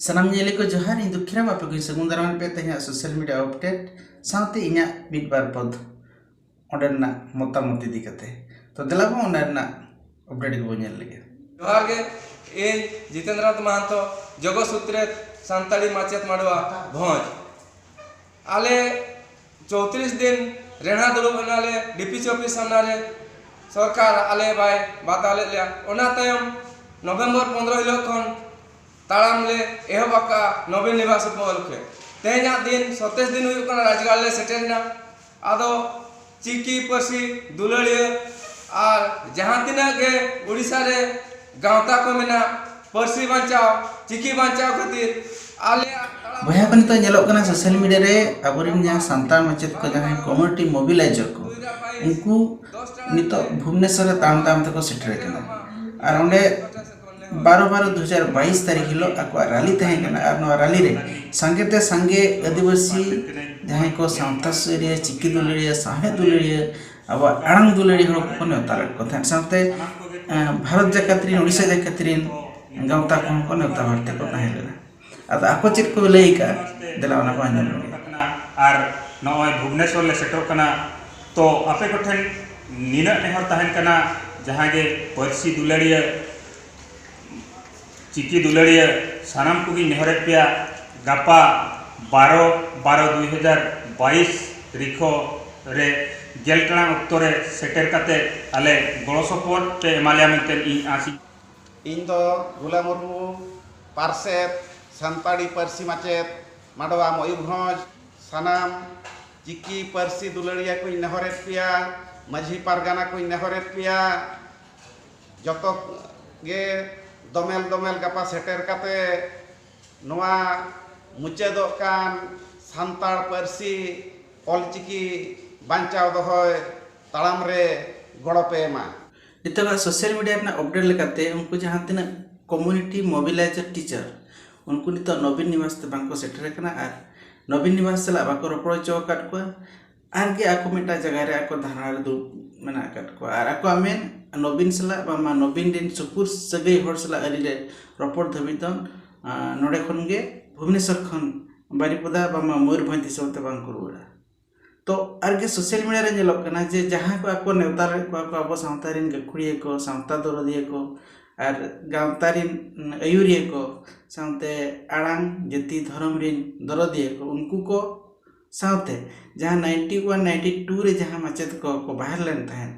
Sanam nyele ko johar ᱤᱧ ᱫᱩᱠᱷᱤᱨᱟᱢ ᱟᱯᱮ ᱠᱚ ᱥᱟᱹᱜᱩᱱ ᱫᱟᱨᱟᱢ ᱯᱮ ᱛᱮᱦᱮᱧ ᱥᱳᱥᱟᱞ ᱢᱤᱰᱤया ᱟᱯᱰᱮᱴ ᱥᱟᱶᱛᱮ ᱤᱧᱟᱹᱜ ᱢᱤᱫᱵᱟᱨ ᱯᱚᱫ ᱚᱸᱰᱮᱱᱟᱜ ᱢᱚᱛᱟᱢᱚᱛ ᱤᱫᱤ ᱠᱟᱛᱮ ᱛᱚ ᱫᱮᱞᱟ ᱵᱚᱱ ᱚᱸᱰᱮᱱᱟᱜ ᱟᱯᱰᱮᱴ ᱜᱮᱵᱚᱱ ᱧᱮᱞ ᱞᱮᱜᱮ। जोहार गे इन जितेंद्रनाथ महंतो जगो सूत्रे सानताड़ी माचेत माडवा भोज आले 34 दिन रेणा दुड़ुब नाले डीपीसी ऑफिस सामने सरकार आले बाय बाताले लिया ओना तायम नवंबर 15 हिलो खन ताड़ाम ले एहबाका नवीन निवास उपलक्षे तेहना दिन 27 दिन हुई राजगार ले सेटेना आदो चिकी पसी दुलड़िया और जहाँ तिना के उड़ीसा रे गाँवता को मेना पर्सी बांचाव चिकी बांचाव खातिर आले बया को नितो ñelok kana सोशल मीडिया रे अबरिन जहां सांताल मचेत को जहां कम्युनिटी मोबिलाइजर को उनको नितो भुवनेश्वर रे ताम तक सेटर कना और ओंडे 12/12/2022 तारीख हिलो आको रैली तहे कना और नो रैली रे संगेते संगे आदिवासी जहां को सांता सुरिया चिकी दुलड़िया साहे दुलड़िया अब आड़ंग दुलड़ी हड़ को नेवता को थान साथे भारत जाकातरीन ओडिशा जाकातरीन गाँवता को नेवता भारते को ताहेलेना अब आको चेक को लई का देला ओना को आंजम और नॉय भुवनेश्वर ले सेटर कना तो आपे को ठन निना नेहर तहन कना जहां गे पर्सी दुलड़िया चिकी दुलड़िया सानाम को गी नेहर पिया गापा 12/12/2022 रिखो रे गेलटना उत्तरे सेटर काते आले गड़ो सपोर्ट पे एमालिया मेंटेन इन आसी इन दो गुला मुर्मू पार्सेट सानताड़ी पर्सी माचेत माडवा मयूरभंज सानाम चिकी पर्सी दुलड़िया को नेहरेत पिया माझी पारगाना को नेहरेत पिया जतो गे दोमेल दोमेल गापा सेटर काते नोआ मुचादो कान सानताड़ पर्सी ऑलचिकी बांचाव दहय तालाम रे गड़ो पे मा नितो सोशल मीडिया रे अपडेट लेकाते उनको जहां तिना कम्युनिटी मोबिलाइजर टीचर उनको नितो नवीन निवास ते बांको सेटर कना और नवीन निवास सला बाको रोपड़ चो काट को आर गे आको मेटा जगह रे आको धारणा रे दु मेना काट को और आको आमेन नवीन सला बामा नवीन दिन सुपुर सगै हर सला अली रे रोपड़ धबितन नोडे खन गे भुवनेश्वर खन बारीपदा बामा मयूरभंज दिसोते बांको रुड़ा तो आर गे सोशल मीडिया रे नेलोक कना जे जहां को आको नेवता रे को आबो सावतारिन गखुड़िए को सावता दरदिए को और गाँवतारिन अयुरिए को सावते आड़ांग जति धर्म रिन दरदिए को उनको को सावते जहां 91 92 रे जहां मचेत को बाहर लेन तहन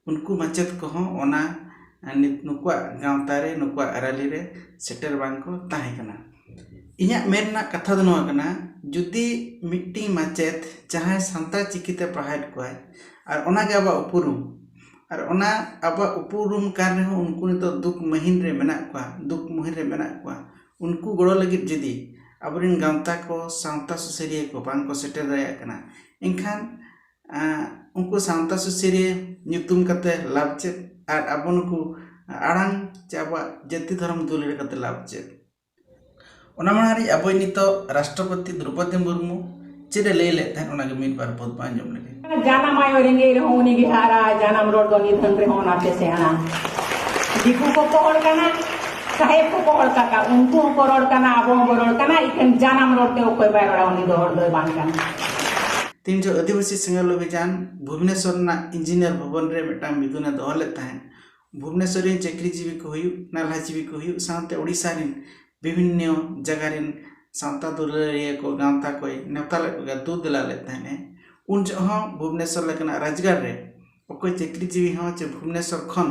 उनको मचेत को हो ओना नुकुआ गाँवतारे नुकुआ अराली रे सेटर बांको ताहे कना इन्या मेरना कथा दो नोआ कना जुदी मिट्टी मचेत जहां सांता चिकीते पढ़ाई को है और ओना के अब उपुरुम और ओना अब उपुरुम कार रे उनको तो दुख महीन रे मेना को दुख मुहिन रे मेना को उनको गड़ो लगी जदी अबरिन गाँवता को सांता सुसेरिया को बांग को सेटर दया कना इनखान उनको सांता सुसेरिया ᱧᱩᱛᱩᱢ कते लाभ चे और अब उनको आड़ांग चाबा जति धर्म दुलड़ कते लाभ चे ओना मारी अब नितो राष्ट्रपति द्रौपदी मुर्मू चेडे ले ले तहन ओना के मिट बार पद पांजम लगे जाना मायो रेंगे होनी के हारा जानम रोड दो निधन रे होना से सेना दिकु को पकड़ कना साहेब को पकड़ का उनको पकड़ कना अब पकड़ कना इखन जानम रोड ते कोई बायरा उनी दो बांग कना तीन जो आदिवासी संगल अभियान भुवनेश्वर ना इंजीनियर भवन रे मेटा मिदुना दोहले तहन भुवनेश्वर रे चाकरीजीवी को हुई नालाजीवी को हुई साथे ओडिसा रे विभिन्न जगह रे सांता दुलड़िया को गाँवता कोई नेवता को दूध दिला लेते हैं उन जो भुवनेश्वर लेकिन राजगार रे कोई चाकरीजीवी हाँ चे भुवनेश्वर खन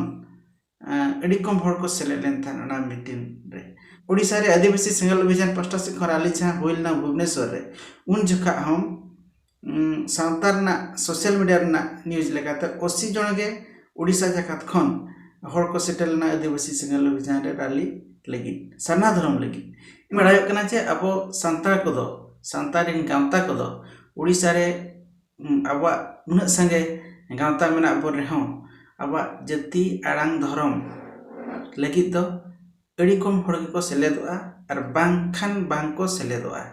अड़ी कम हड़ को सेले लेन था ना मीटिंग रे ओडिशा रे आदिवासी संगल अभियान पास्टा से खराली जहाँ होइलना भुवनेश्वर रे उन जखा हम सांतार ना सोशल मीडिया ना न्यूज लेकाते 80 जन गे ओडिशा जकात खन हड़ को सेटल ना आदिवासी संगल अभियान रे रैली लगी साना धर्म लगी बड़ा कना जे अब सांतार को दो सांतारिन गाँवता को दो ओडिशा रे अब उन संगे गाँवता मेना अब रेहों अब जति आड़ांग धर्म लगी तो अड़ी कम हड़ को सेलेदोआ और बांग खान बांग को सेलेदोआ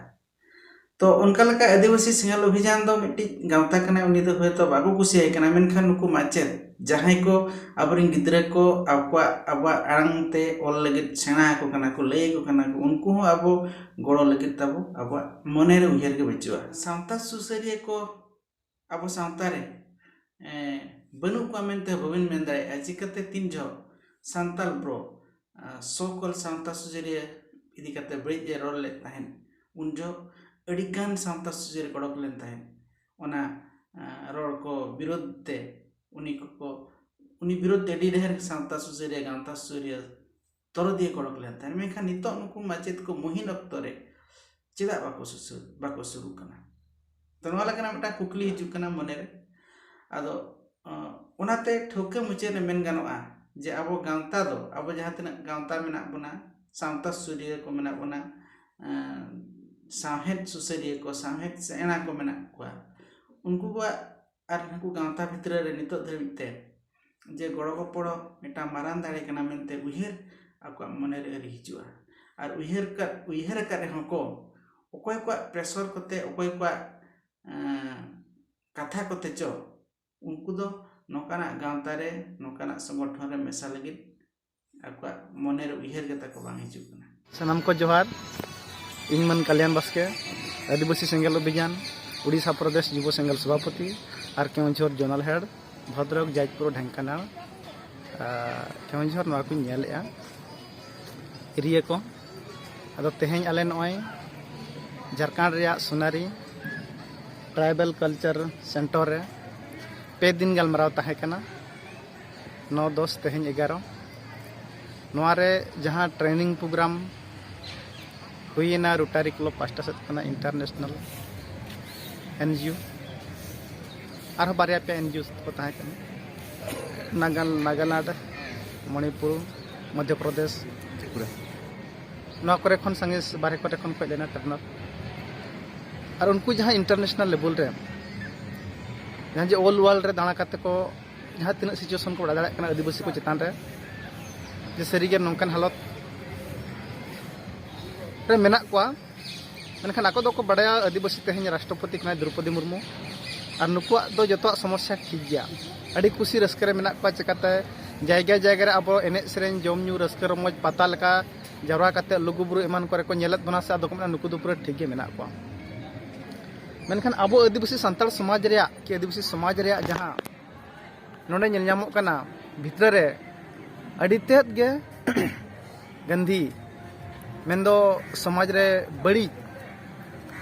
तो उनका लगा आदिवासी सेंगल अभियान दो मिट्टी गावता कना उनी दो होय तो बाको कुसियाय कना मेनखान नुकु माचेत जहां को आबरिन गिद्रे को आबा आड़ांगते ओल लगित सेना को कना को लय को कना को उनको हो आबो गड़ो लगित ताबो आबा मने रे उयहर के बचुआ सावता सुसरिया को आबो सावता रे बनु को मेनते बबिन मेन दाय चिकते तीन जो सांताल ब्रो सोकल सावता सुसरिया इदी कते ब्रिज रोल ले ताहेन उन जो अडिगान सावता सुसरिया कोडक लेन ताहेन ओना रोड को विरोध ते उनी विरोध ते डी ढेर सावता सुसरिया गावता सुसरिया तोर दिए कोडक लेन ताहेन मेखा नितो नुकु माचेत को मुहिन अक्तो रे चेदा बाको शुरू कना तो नवा लकना मटा कुकली हिजु कना मने रे आदो ओनाते ठोके मुचे रे मेन गानोआ जे आबो गावता दो आबो जहां तना गावता मेना बना सावता सुसरिया को मेना बना साहेत सुसरिया को साहेत सेना को मेना को उनको को आर नको गावता भितर रे नितो धरिते जे गड़ो को पड़ो मेटा मारान दाड़े कना मेनते उहेर आको मने रे हिजुआ आर उहेर का रे हको ओकोय को प्रेशर कोते ओकोय को कथा कोते चो उनको दो नोकाना गावता रे नोकाना संगठन रे मेसा लगी आको मने रे उहेर के तको बांग हिजु कना सनाम को जोहार इन मन कल्याण बास्के आदिवासी सेंगल अभियान उड़ीसा प्रदेश युवा सेंगल सभापति और केवंझर जोनल हेड भद्रक जाजपुर ढेंकानाल केवंझर नवा को नेलेआ एरिया को अदो तेहें आले नय झारखंड रे सोनारी ट्राइबल कल्चर सेंटर रे पे दिन गलमराव ताहे कना 9-10 तेहें 11 नवा रे जहां ट्रेनिंग प्रोग्राम हुईना रोटारी क्लब पास्टा सेट कना इंटरनेशनल एनजीओ और बारिया पे एनजीओ को ताहे कना नागालैंड मणिपुर मध्य प्रदेश त्रिपुरा नवा करे खन संगे बारे करे खन खय लेना टर्नर और उनको जहां इंटरनेशनल लेवल रे जहां जे ऑल वर्ल्ड रे दाना करते को जहां तीन सिचुएशन को बड़ा दाड़ा कना आदिवासी को चितान रे जे सरीगे नोंकन हालत रे मेना को मेनखान आको दो को बड़ा आदिवासी तेहें राष्ट्रपति कना द्रौपदी मुर्मू और नुकुआ दो जतो समस्या ठीक गया अड़ी खुशी रस्के रे मेना को चकाते जायगा रे अब एने सेरेन जम न्यू रस्के रमोज पता लका जरवा काते लुगुबुरु एमान करे को नेलत बना से आदो को नुकु दो पूरा ठीक गे मेना को मेनखान अब आदिवासी संताल समाज रे कि आदिवासी समाज रे जहां नोंडे नेल नामो कना भितर रे अड़ी तेत गे गंधी मेंदो समाज रे बड़ी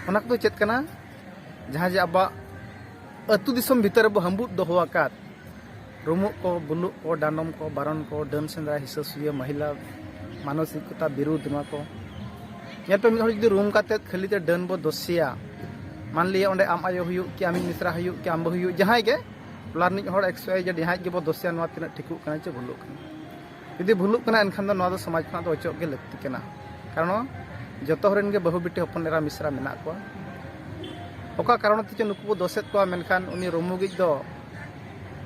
ओना को चेत कना जहां जे अब अतु दिसम भितर अब हम्बुट दोहो आकात रुमु को बुलु को डानम को बारन को डन सेंद्रा हिससुया महिला मानसिकता विरुद्ध नुआ को या पे मिद जदि रूम काते खाली ते डन बो दोसिया मान लिया ओंडे आम आयो हुयु कि आमी मिश्रा हुयु कि आम हुयु जहां गे प्लानिंग हर एक्सवाई जे जहां गे बो दोसिया नुआ तिना ठिकु कना चे भुलु कना यदि भुलु कना एनखान दो नुआ दो समाज खना दो अचोक गे लगती कना कारण जतो हरेन गे बहु बिटी हपन एरा मिश्रा मेना को ओका कारण ते नुकु बो दोसेत को मेनखान उनी रोमुगिज दो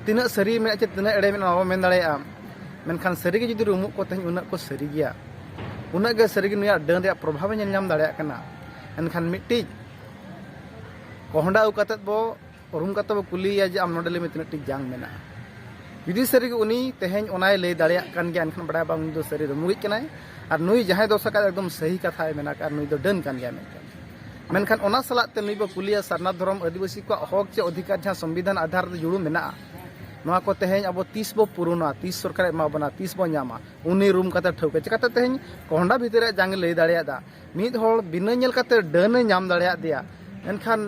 तिना सरी मेना चे तिना एड़े मेना बो मेन दाड़ेया मेनखान सरी गे जदि रुमु को तेन उना को सरी गया उना गे सरी गे नुया डन रे प्रभाव नेल नाम दाड़ेया कना एनखान मिट्टी कोहंडा उकातत बो रूम काते बो कुलिया जे आम नोडले में तिना टिक जांग मेना यदि सरी गे उनी तेहें ओनाय ले दाड़ेया कान गया एनखान बड़ा बांग दो सरी रुमुगिज कनाय और नुई जहां दो सका एकदम सही कथा मेना का नुई दो डन कान गया मेनखान ओना सलात ते नुई बो कुलिया सरना धर्म आदिवासी को हक चे अधिकार जहां संविधान आधार जुड़ू मेना नवा को तेहें अब 30 बो पुरुना 30 सरकार एमा बना 30 बो नामा उनी रूम काते ठौके चकाते तेहें कोहंडा भितर जांग ले दाड़ेया दा मिद होड़ बिना नेल काते डन नाम दाड़ेया दिया एनखान